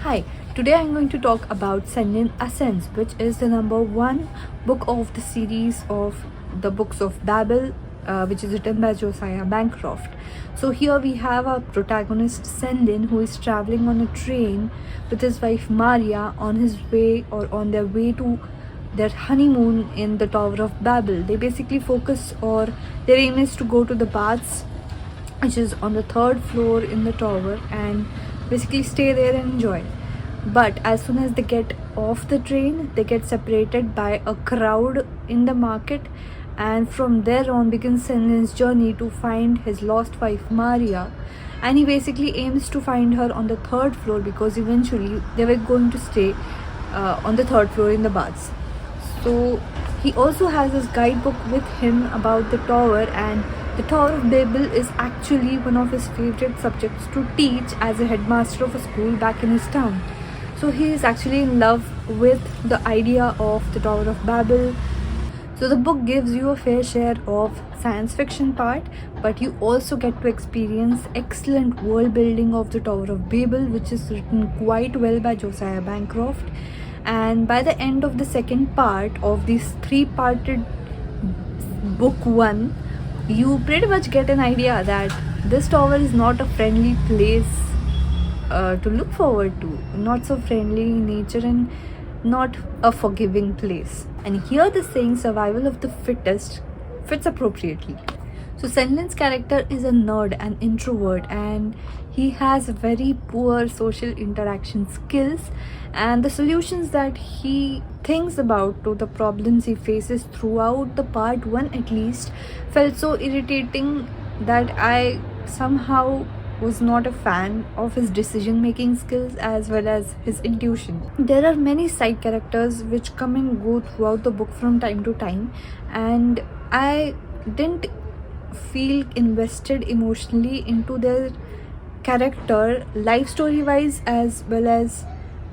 Hi, today I'm going to talk about Senlin Ascends, which is the number one book of the series of the Books of Babel, which is written by Josiah Bancroft. So here we have our protagonist Senlin, who is traveling on a train with his wife Maria on his way or on their way to their honeymoon in the Tower of Babel. They basically focus or their aim is to go to the baths, which is on the third floor in the tower, and basically stay there and enjoy. But as soon as they get off the train, they get separated by a crowd in the market, and from there on begins Senlin's journey to find his lost wife Maria. And he basically aims to find her on the third floor because eventually they were going to stay on the third floor in the baths. So he also has his guidebook with him about the tower, and the Tower of Babel is actually one of his favorite subjects to teach as a headmaster of a school back in his town. So he is actually in love with the idea of the Tower of Babel. So the book gives you a fair share of science fiction part, but you also get to experience excellent world building of the Tower of Babel, which is written quite well by Josiah Bancroft. And by the end of the second part of this three-parted book one, you pretty much get an idea that this tower is not a friendly place to look forward to, not so friendly in nature and not a forgiving place. And here the saying survival of the fittest fits appropriately. So Senlin's character is a nerd and introvert, and he has very poor social interaction skills, and the solutions that he thinks about to the problems he faces throughout the part 1 at least felt so irritating that I somehow was not a fan of his decision making skills as well as his intuition. There are many side characters which come and go throughout the book from time to time, and I didn't feel invested emotionally into their character, life story wise as well as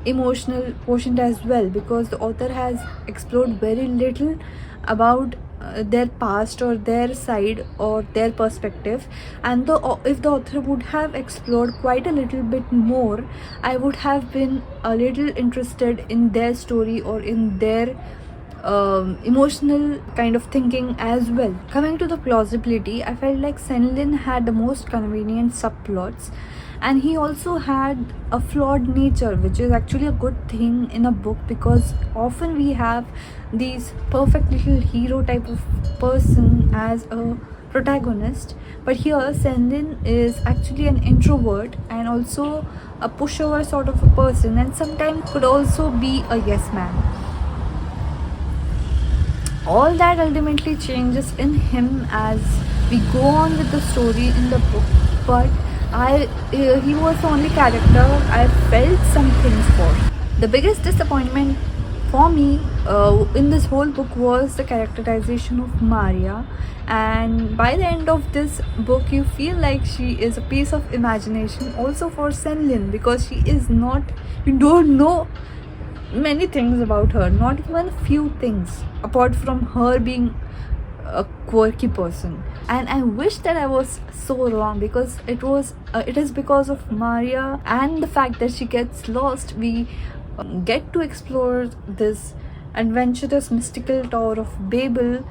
emotional quotient as well, because the author has explored very little about their past or their side or their perspective. And if the author would have explored quite a little bit more, I would have been a little interested in their story or in their emotional kind of thinking as well. Coming to the plausibility, I felt like Senlin had the most convenient subplots, and he also had a flawed nature, which is actually a good thing in a book because often we have these perfect little hero type of person as a protagonist, but here Senlin is actually an introvert and also a pushover sort of a person, and sometimes could also be a yes man. All that ultimately changes in him as we go on with the story in the book, but he was the only character I felt some things for. The biggest disappointment for me in this whole book was the characterization of Maria, and by the end of this book you feel like she is a piece of imagination also for Senlin, because she is not, you don't know many things about her, not even a few things apart from her being a quirky person. And I wish that I was so wrong, because it is because of Maria and the fact that she gets lost we get to explore this adventurous mystical Tower of Babel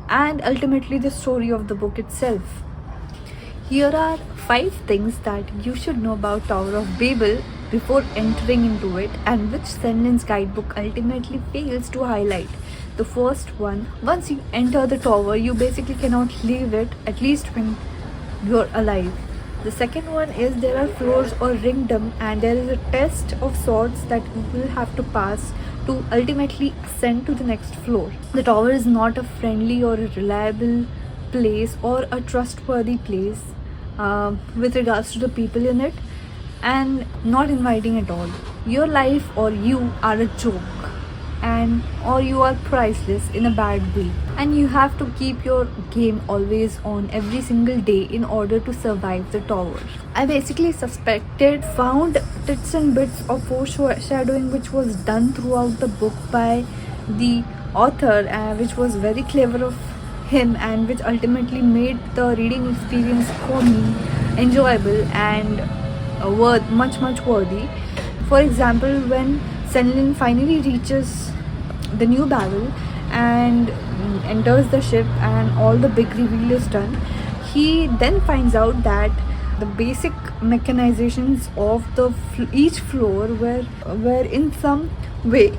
and ultimately the story of the book itself. Here are 5 things that you should know about Tower of Babel before entering into it, and which Senlin's guidebook ultimately fails to highlight. The first one, once you enter the tower, you basically cannot leave it, at least when you're alive. The second one is there are floors or ringdom, and there is a test of sorts that you will have to pass to ultimately ascend to the next floor. The tower is not a friendly or a reliable place or a trustworthy place with regards to the people in it, and not inviting at all. Your life or you are a joke, and or you are priceless in a bad way, and you have to keep your game always on every single day in order to survive the tower. I basically found bits and bits of foreshadowing which was done throughout the book by the author, which was very clever of him and which ultimately made the reading experience for me enjoyable and much worthy. For example, when Senlin finally reaches the new Babel and enters the ship and all the big reveal is done, he then finds out that the basic mechanizations of the each floor were in some way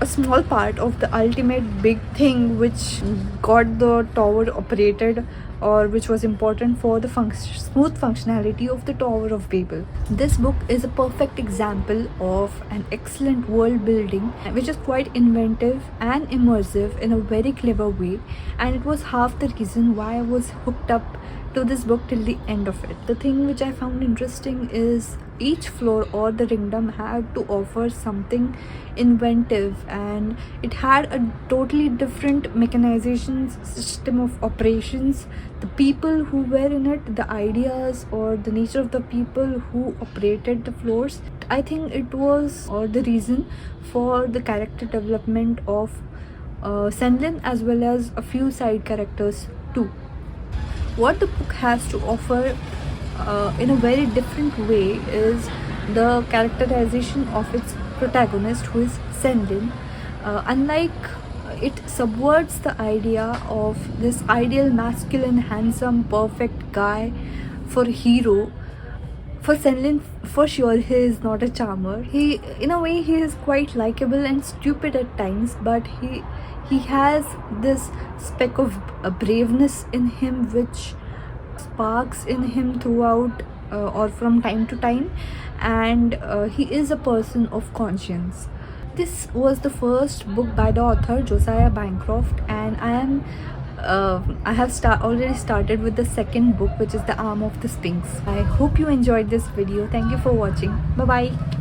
a small part of the ultimate big thing which got the tower operated, or which was important for the smooth functionality of the Tower of Babel. This book is a perfect example of an excellent world building which is quite inventive and immersive in a very clever way, and it was half the reason why I was hooked up to this book till the end of it. The thing which I found interesting is each floor or the kingdom had to offer something inventive, and it had a totally different mechanization system of operations. The people who were in it, the ideas or the nature of the people who operated the floors, I think it was or the reason for the character development of Senlin as well as a few side characters too. What the book has to offer in a very different way is the characterization of its protagonist, who is Senlin. Unlike it subverts the idea of this ideal masculine, handsome, perfect guy for a hero. For Senlin, for sure, he is not a charmer. He, in a way, he is quite likable and stupid at times, but he has this speck of braveness in him, which sparks in him throughout or from time to time, and he is a person of conscience. This was the first book by the author Josiah Bancroft, and I have already started with the second book, which is The Arm of the Sphinx. I hope you enjoyed this video. Thank you for watching. Bye bye.